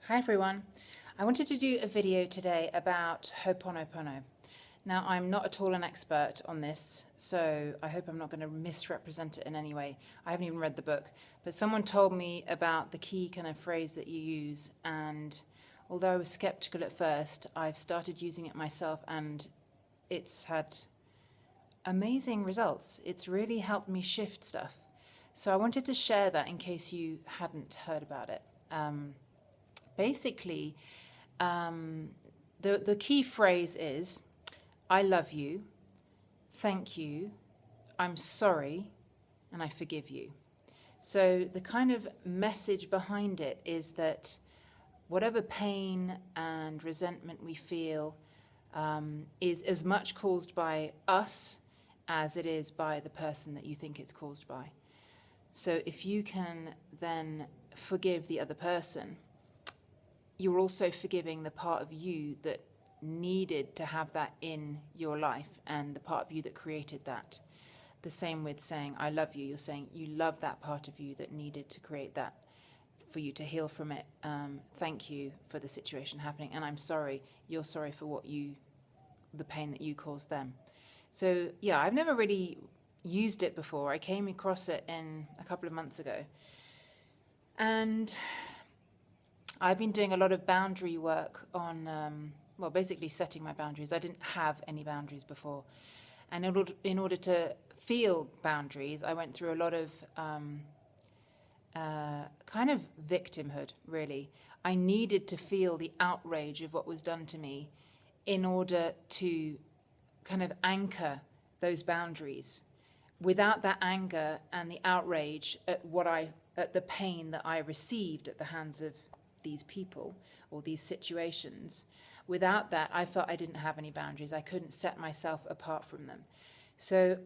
Hi everyone. I wanted to do a video today about Ho'oponopono. Now, I'm not at all an expert on this, so I hope I'm not going to misrepresent it in any way. I haven't even read the book, but someone told me about the key kind of phrase that you use, and although I was skeptical at first, I've started using it myself and it's had amazing results. It's really helped me shift stuff. So I wanted to share that in case you hadn't heard about it. Basically, the key phrase is, I love you, thank you, I'm sorry, and I forgive you. So the kind of message behind it is that whatever pain and resentment we feel is as much caused by us as it is by the person that you think it's caused by. So if you can then forgive the other person, you're also forgiving the part of you that needed to have that in your life and the part of you that created that. The same with saying, I love you. You're saying you love that part of you that needed to create that for you to heal from it. Thank you for the situation happening. And I'm sorry. You're sorry for the pain that you caused them. So yeah, I've never really used it before. I came across it a couple of months ago. And I've been doing a lot of boundary work on, basically setting my boundaries. I didn't have any boundaries before. And in order to feel boundaries, I went through a lot of kind of victimhood, really. I needed to feel the outrage of what was done to me in order to kind of anchor those boundaries. Without that anger and the outrage at the pain that I received at the hands of these people or these situations, without that, I felt I didn't have any boundaries. I couldn't set myself apart from them. So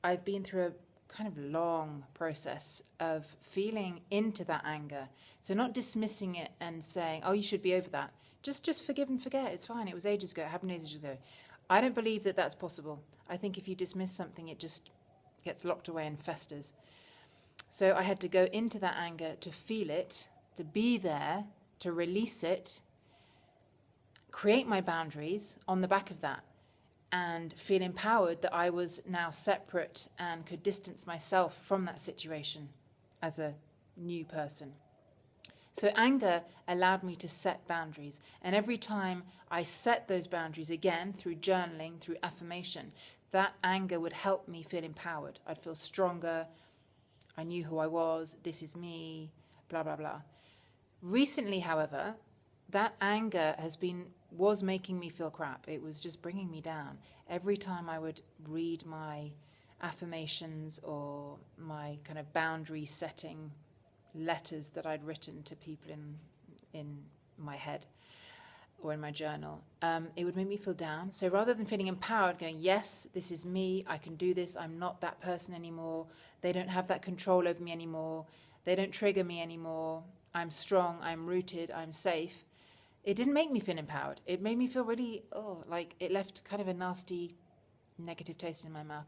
I've been through a kind of long process of feeling into that anger. So not dismissing it and saying, oh, you should be over that. Just forgive and forget. It's fine. It was ages ago. It happened ages ago. I don't believe that that's possible. I think if you dismiss something, it just gets locked away and festers. So I had to go into that anger to feel it, to be there, to release it, create my boundaries on the back of that, and feel empowered that I was now separate and could distance myself from that situation as a new person. So anger allowed me to set boundaries. And every time I set those boundaries again through journaling, through affirmation, that anger would help me feel empowered. I'd feel stronger. I knew who I was. This is me, blah, blah, blah. Recently, however, that anger was making me feel crap. It was just bringing me down. Every time I would read my affirmations or my kind of boundary setting letters that I'd written to people in my head or in my journal, it would make me feel down. So rather than feeling empowered, going, yes, this is me, I can do this, I'm not that person anymore, they don't have that control over me anymore, they don't trigger me anymore, I'm strong, I'm rooted, I'm safe. It didn't make me feel empowered. It made me feel really, like it left kind of a nasty, negative taste in my mouth.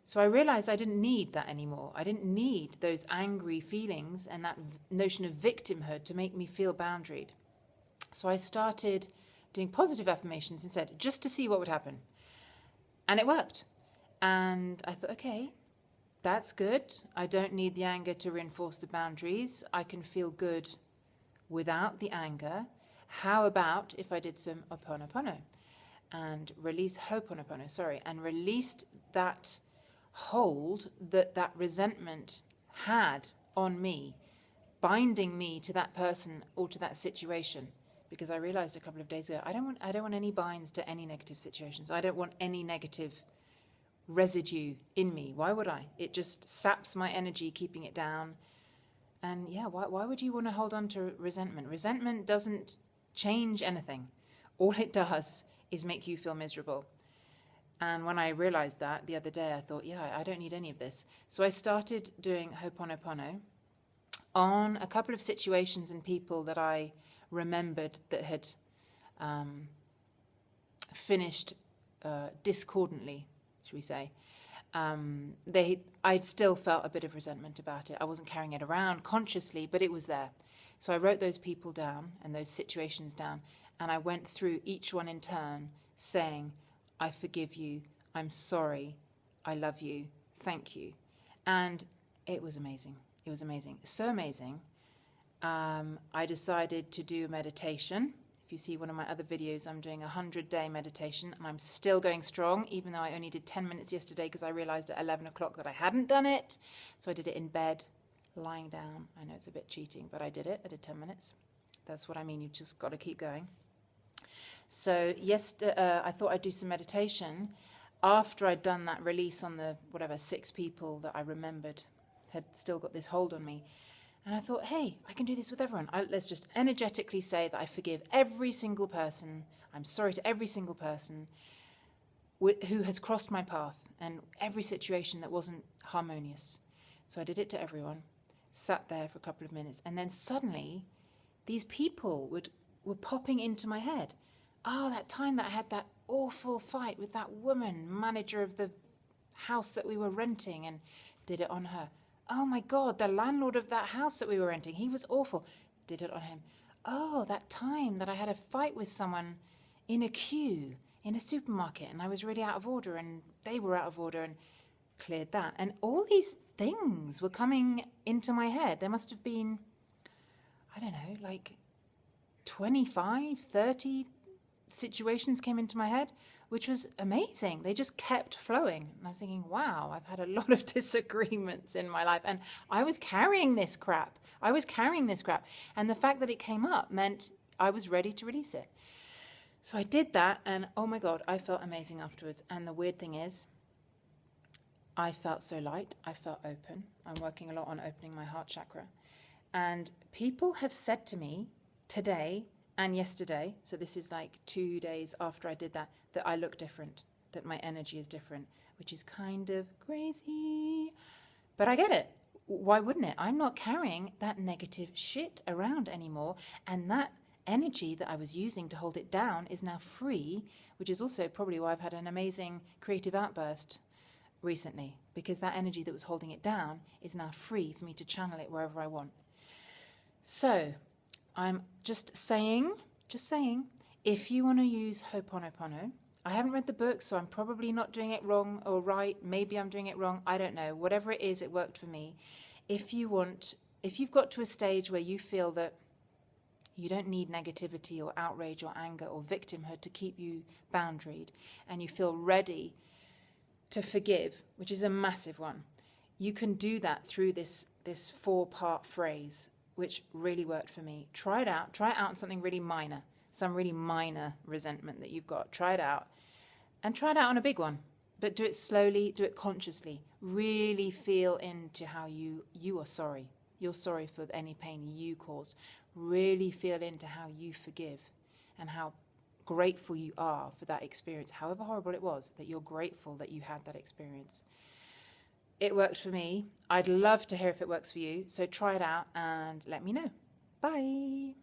So I realized I didn't need that anymore. I didn't need those angry feelings and that notion of victimhood to make me feel boundaried. So I started doing positive affirmations instead, just to see what would happen. And it worked. And I thought, okay, that's good. I don't need the anger to reinforce the boundaries. I can feel good without the anger. How about if I did some Ho'oponopono and and released that hold that resentment had on me, binding me to that person or to that situation. Because I realized a couple of days ago, I don't want any binds to any negative situations. I don't want any negative residue in me. Why would I? It just saps my energy, keeping it down. And yeah, why would you want to hold on to resentment? Resentment doesn't change anything. All it does is make you feel miserable. And when I realized that the other day, I thought, yeah, I don't need any of this. So I started doing Ho'oponopono on a couple of situations and people that I remembered that had finished discordantly, should we say. I still felt a bit of resentment about it. I wasn't carrying it around consciously, but it was there. So I wrote those people down and those situations down, and I went through each one in turn saying, I forgive you, I'm sorry, I love you, thank you. And it was amazing. It was amazing. So amazing. I decided to do a meditation. If you see one of my other videos, I'm doing a 100-day meditation, and I'm still going strong, even though I only did 10 minutes yesterday because I realized at 11 o'clock that I hadn't done it. So I did it in bed, lying down. I know it's a bit cheating, but I did it. I did 10 minutes. That's what I mean. You've just got to keep going. So I thought I'd do some meditation after I'd done that release on the, 6 people that I remembered had still got this hold on me. And I thought, hey, I can do this with everyone. Let's just energetically say that I forgive every single person. I'm sorry to every single person who has crossed my path and every situation that wasn't harmonious. So I did it to everyone, sat there for a couple of minutes, and then suddenly these people were popping into my head. Oh, that time that I had that awful fight with that woman, manager of the house that we were renting, and did it on her. Oh my God, the landlord of that house that we were renting, he was awful. Did it on him. Oh, that time that I had a fight with someone in a queue in a supermarket, and I was really out of order and they were out of order, and cleared that. And all these things were coming into my head. There must have been, I don't know, like 25, 30 situations came into my head, which was amazing. They just kept flowing. And I was thinking, wow, I've had a lot of disagreements in my life. And I was carrying this crap. And the fact that it came up meant I was ready to release it. So I did that, and oh my God, I felt amazing afterwards. And the weird thing is, I felt so light. I felt open. I'm working a lot on opening my heart chakra. And people have said to me today and yesterday, so this is like 2 days after I did that, that I look different, that my energy is different, which is kind of crazy. But I get it. Why wouldn't it? I'm not carrying that negative shit around anymore. And that energy that I was using to hold it down is now free, which is also probably why I've had an amazing creative outburst recently, because that energy that was holding it down is now free for me to channel it wherever I want. So I'm just saying, if you want to use Ho'oponopono, I haven't read the book, so I'm probably not doing it wrong or right. Maybe I'm doing it wrong. I don't know. Whatever it is, it worked for me. If you've got to a stage where you feel that you don't need negativity or outrage or anger or victimhood to keep you boundaried, and you feel ready to forgive, which is a massive one, you can do that through this 4-part phrase, which really worked for me. Try it out on something really minor, some really minor resentment that you've got. Try it out, and try it out on a big one, but do it slowly, do it consciously. Really feel into how you are sorry. You're sorry for any pain you caused. Really feel into how you forgive and how grateful you are for that experience, however horrible it was, that you're grateful that you had that experience. It worked for me. I'd love to hear if it works for you. So try it out and let me know. Bye.